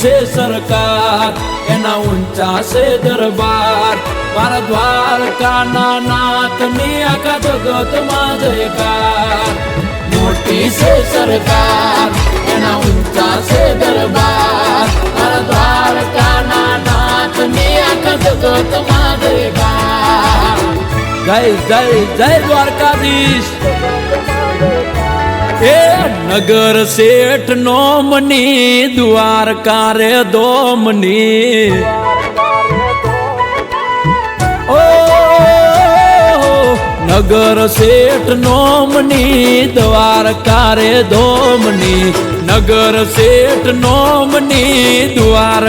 છે સરકાર, એના ઊંચા છે દરબાર, મારા દ્વારકાના નાથની આખા જગતમાં જયકાર. મોટી છે સરકાર, એના ઊંચા છે દરબાર, મારા દ્વારકાના નાથની આખા જગતમાં જયકાર. જય જય જય દ્વારકાધીશ. એ નગર શેઠ નોમની દ્વારકા રે દોમની. ઓ નગર શેઠ નોમની દ્વારકા રે દોમની, નગર શેઠ નોમની દ્વારકા.